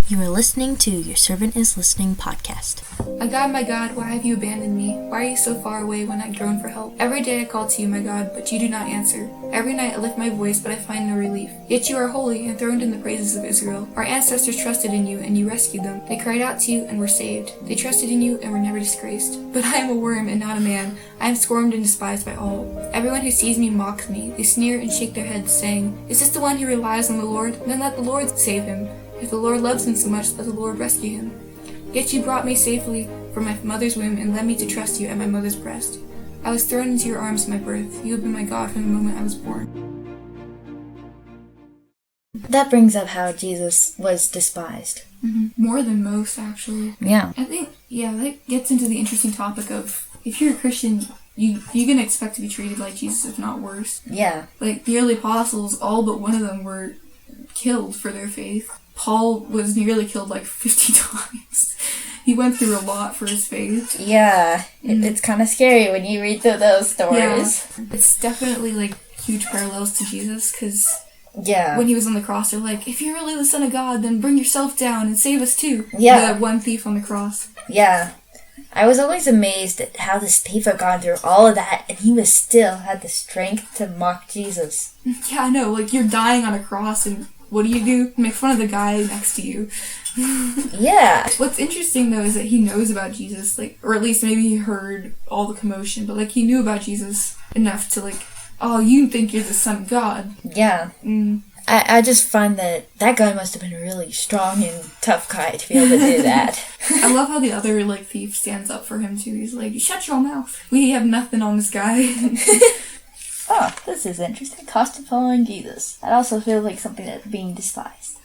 You are listening to Your Servant is Listening podcast. My God, why have you abandoned me? Why are you so far away when I groan for help? Every day I call to you, my God, but you do not answer. Every night I lift my voice, but I find no relief. Yet you are holy, enthroned in the praises of Israel. Our ancestors trusted in you, and you rescued them. They cried out to you and were saved. They trusted in you and were never disgraced. But I am a worm and not a man. I am scorned and despised by all. Everyone who sees me mocks me. They sneer and shake their heads, saying, Is this the one who relies on the Lord? Then let the Lord save him. If the Lord loves him so much, let the Lord rescue him. Yet you brought me safely from my mother's womb and led me to trust you at my mother's breast. I was thrown into your arms in my birth. You have been my God from the moment I was born. That brings up how Jesus was despised. More than most, actually. Yeah. I think, that gets into the interesting topic of, if you're a Christian, you're going to expect to be treated like Jesus, if not worse. Yeah. Like, the early apostles, all but one of them were killed for their faith. Paul was nearly killed like 50 times. He went through a lot for his faith. Yeah, it's kind of scary when you read through those stories. Yeah. It's definitely like huge parallels to Jesus, because yeah, when he was on the cross, they're like, if you're really the Son of God, then bring yourself down and save us too. Yeah. The one thief on the cross. Yeah. I was always amazed at how this thief had gone through all of that, and he was still had the strength to mock Jesus. Yeah, I know. Like, you're dying on a cross, and what do? Make fun of the guy next to you. Yeah. What's interesting, though, is that he knows about Jesus, like, or at least maybe he heard all the commotion, but, like, he knew about Jesus enough to, like, oh, you think you're the Son of God. Yeah. I just find that guy must have been a really strong and tough guy to be able to do that. I love how the other, like, thief stands up for him, too. He's like, shut your mouth. We have nothing on this guy. Oh, this is interesting. Cost of following Jesus. That also feels like something that's being despised.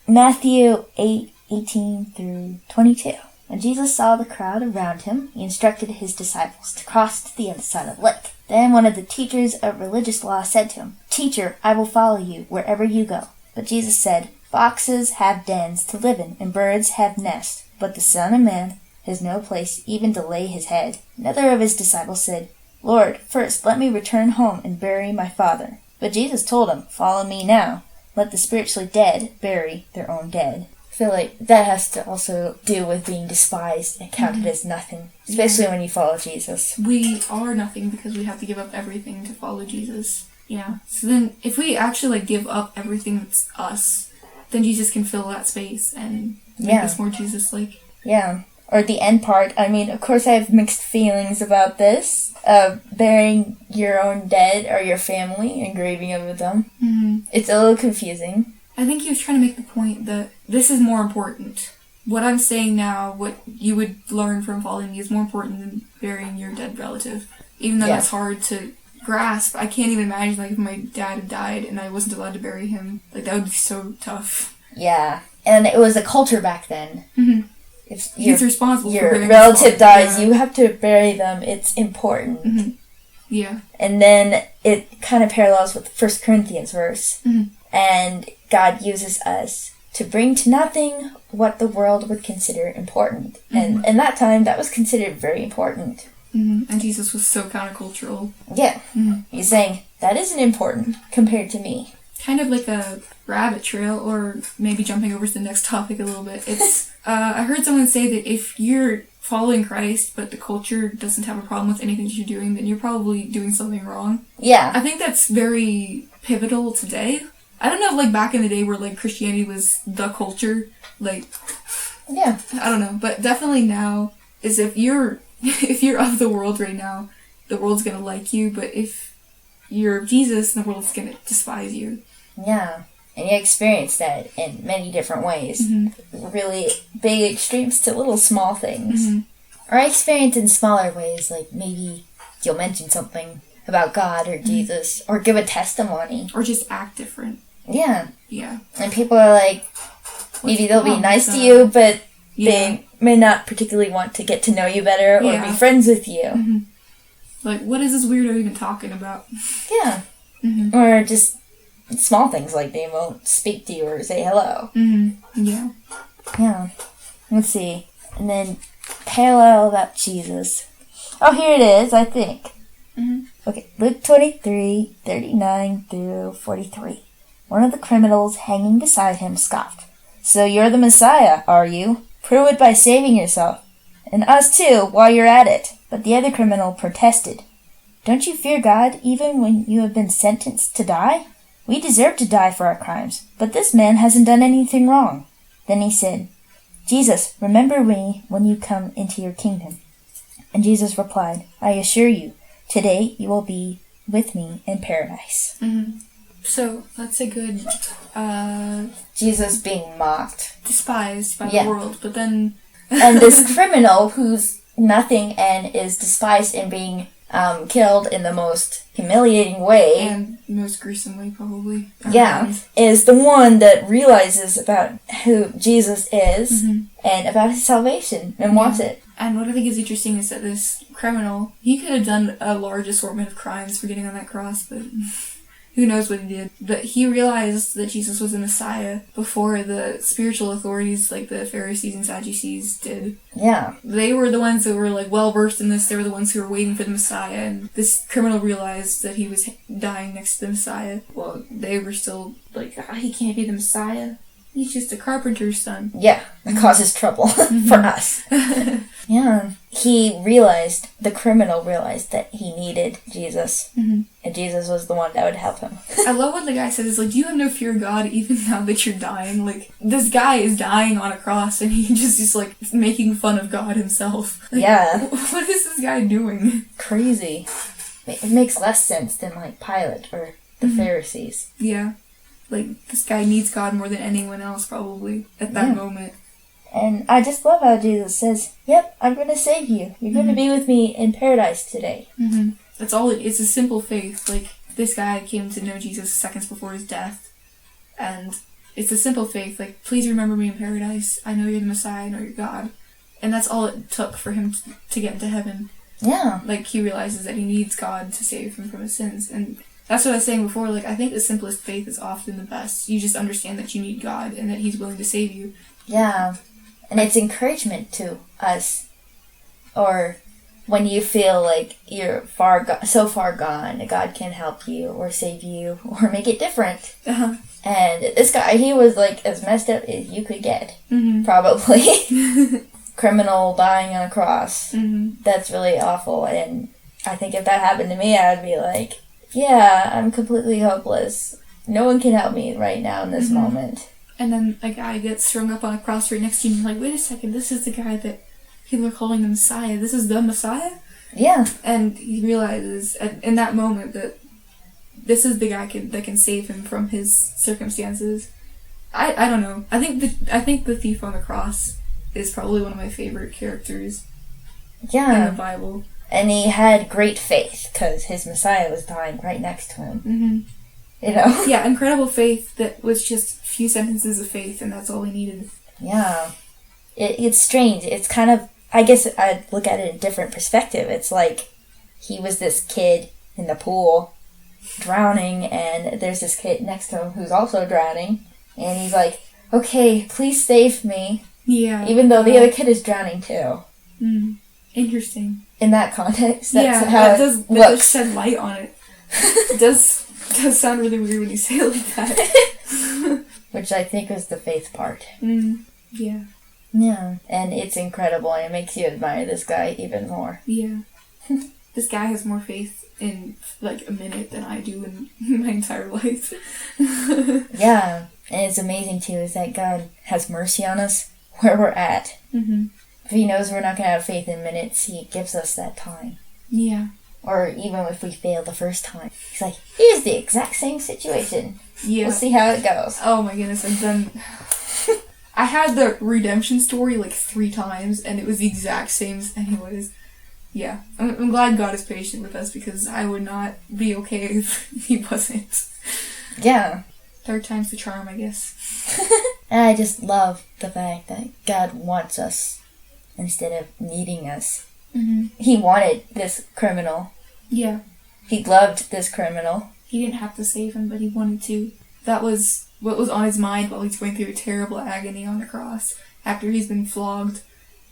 Matthew 8:18 through 22. When Jesus saw the crowd around him, he instructed his disciples to cross to the other side of the lake. Then one of the teachers of religious law said to him, Teacher, I will follow you wherever you go. But Jesus said, Foxes have dens to live in, and birds have nests, but the Son of Man has no place even to lay his head. Another of his disciples said, Lord, first let me return home and bury my father. But Jesus told him, Follow me now. Let the spiritually dead bury their own dead. I feel like that has to also do with being despised and counted as nothing, especially when you follow Jesus. We are nothing because we have to give up everything to follow Jesus. Yeah. So then, if we actually, like, give up everything that's us, then Jesus can fill that space and make us more Jesus-like. Yeah. Or the end part, I mean, of course I have mixed feelings about this, burying your own dead or your family and grieving over them. It's a little confusing. I think he was trying to make the point that this is more important. What I'm saying now, what you would learn from following me, is more important than burying your dead relative. Even though that's hard to grasp, I can't even imagine, like, if my dad had died and I wasn't allowed to bury him. Like, that would be so tough. Yeah. And it was a culture back then. If he's responsible for burying your relative dies, you have to bury them. It's important. Yeah. And then it kind of parallels with the 1 Corinthians verse. And God uses us to bring to nothing what the world would consider important. And in that time, that was considered very important. And Jesus was so countercultural. Yeah. He's saying, that isn't important compared to me. Kind of like a rabbit trail, or maybe jumping over to the next topic a little bit. It's I heard someone say that if you're following Christ, but the culture doesn't have a problem with anything that you're doing, then you're probably doing something wrong. Yeah. I think that's very pivotal today. I don't know if, like, back in the day where, like, Christianity was the culture, like, yeah, I don't know, but definitely now is if you're of the world right now, the world's gonna like you, but if you're of Jesus, the world's gonna despise you. Yeah. And you experience that in many different ways. Really big extremes to little small things. Or I experience in smaller ways, like maybe you'll mention something about God or Jesus, or give a testimony. Or just act different. Yeah. Yeah. And people are like, maybe they'll be nice to you, but they may not particularly want to get to know you better or be friends with you. Like, what is this weirdo even talking about? Yeah. Or just small things like they won't speak to you or say hello. Yeah. Yeah. Let's see. And then parallel about Jesus. Oh, here it is, I think. Okay, Luke 23:39 through 43. One of the criminals hanging beside him scoffed, So you're the Messiah, are you? Prove it by saving yourself. And us too, while you're at it. But the other criminal protested. Don't you fear God, even when you have been sentenced to die? We deserve to die for our crimes, but this man hasn't done anything wrong. Then he said, Jesus, remember me when you come into your kingdom. And Jesus replied, I assure you, today you will be with me in paradise. Mm-hmm. So, that's a good, Jesus being mocked. despised by the world, but then... And this criminal who's nothing and is despised and being killed in the most humiliating way. And most gruesome way, probably. Is the one that realizes about who Jesus is and about his salvation and wants it. And what I think is interesting is that this criminal, he could have done a large assortment of crimes for getting on that cross, but who knows what he did. But he realized that Jesus was the Messiah before the spiritual authorities like the Pharisees and Sadducees did. Yeah. They were the ones that were like well versed in this. They were the ones who were waiting for the Messiah, and this criminal realized that he was dying next to the Messiah. Well, they were still like, he can't be the Messiah. He's just a carpenter's son. Yeah, that causes trouble for us. Yeah. The criminal realized that he needed Jesus. And Jesus was the one that would help him. I love what the guy says. It's like, do you have no fear of God even now that you're dying? Like, this guy is dying on a cross and he just is like making fun of God himself. Like, yeah. What is this guy doing? Crazy. It makes less sense than like Pilate or the Pharisees. Yeah. Like, this guy needs God more than anyone else, probably, at that moment. And I just love how Jesus says, yep, I'm going to save you. You're going to be with me in paradise today. That's all it's a simple faith. Like, this guy came to know Jesus seconds before his death. And it's a simple faith. Like, please remember me in paradise. I know you're the Messiah. I know you're God. And that's all it took for him to get into heaven. Yeah. Like, he realizes that he needs God to save him from his sins. And that's what I was saying before. Like, I think the simplest faith is often the best. You just understand that you need God and that he's willing to save you. Yeah. And it's encouragement to us. Or when you feel like you're so far gone, God can help you or save you or make it different. And this guy, he was like as messed up as you could get. Probably. Criminal dying on a cross. That's really awful. And I think if that happened to me, I'd be like, yeah, I'm completely hopeless. No one can help me right now in this moment. And then a guy gets strung up on a cross right next to you and you're like, wait a second, this is the guy that people are calling the Messiah. This is the Messiah? Yeah. And he realizes in that moment that this is the guy that can save him from his circumstances. I don't know. I think the thief on the cross is probably one of my favorite characters in the Bible. And he had great faith because his Messiah was dying right next to him. You know? Yeah, incredible faith that was just a few sentences of faith, and that's all he needed. Yeah. It's strange. It's kind of, I guess I'd look at it in a different perspective. It's like he was this kid in the pool drowning, and there's this kid next to him who's also drowning, and he's like, okay, please save me. Yeah. Even though the other kid is drowning too. Interesting. In that context, that's how it looks. That does shed light on it. It does sound really weird when you say it like that. Which I think is the faith part. Yeah. Yeah. And it's incredible, and it makes you admire this guy even more. Yeah. This guy has more faith in, like, a minute than I do in my entire life. Yeah. And it's amazing, too, is that God has mercy on us where we're at. If he knows we're not going to have faith in minutes, he gives us that time. Yeah. Or even if we fail the first time. He's like, here's the exact same situation. Yeah. We'll see how it goes. Oh my goodness, I had the redemption story like 3 times, and it was the exact same anyways. Yeah. I'm glad God is patient with us, because I would not be okay if he wasn't. Yeah. 3rd time's the charm, I guess. And I just love the fact that God wants us instead of needing us. He wanted this criminal. Yeah. He loved this criminal. He didn't have to save him, but he wanted to. That was what was on his mind while he's going through a terrible agony on the cross. After he's been flogged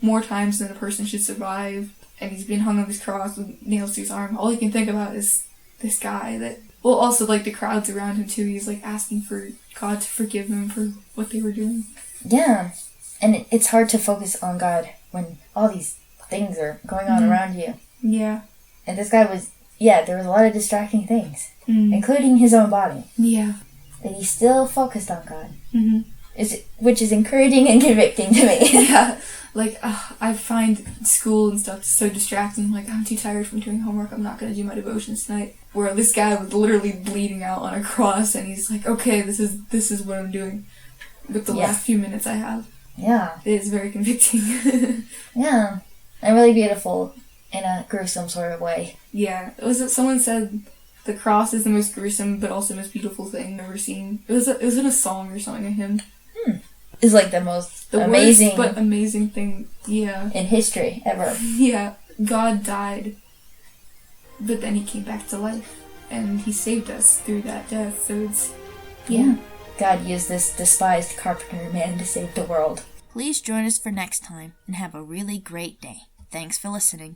more times than a person should survive, and he's been hung on this cross with nails to his arm, all he can think about is this guy that... Well, also, like, the crowds around him, too. He's, like, asking for God to forgive them for what they were doing. Yeah. And it's hard to focus on God when all these things are going on around you. Yeah. And this guy was, there was a lot of distracting things, including his own body. Yeah. But he still focused on God. Which is encouraging and convicting to me. Yeah. Like, I find school and stuff so distracting. Like, I'm too tired from doing homework. I'm not going to do my devotions tonight. Where this guy was literally bleeding out on a cross, and he's like, okay, this is what I'm doing with the last few minutes I have. Yeah. It is very convicting. Yeah. And really beautiful in a gruesome sort of way. Yeah. Someone said the cross is the most gruesome but also most beautiful thing I've ever seen. It was in a song or something, a hymn. Is like the most amazing, worst but amazing thing, in history ever. Yeah, God died, but then he came back to life, and he saved us through that death. So it's God used this despised carpenter man to save the world. Please join us for next time and have a really great day. Thanks for listening.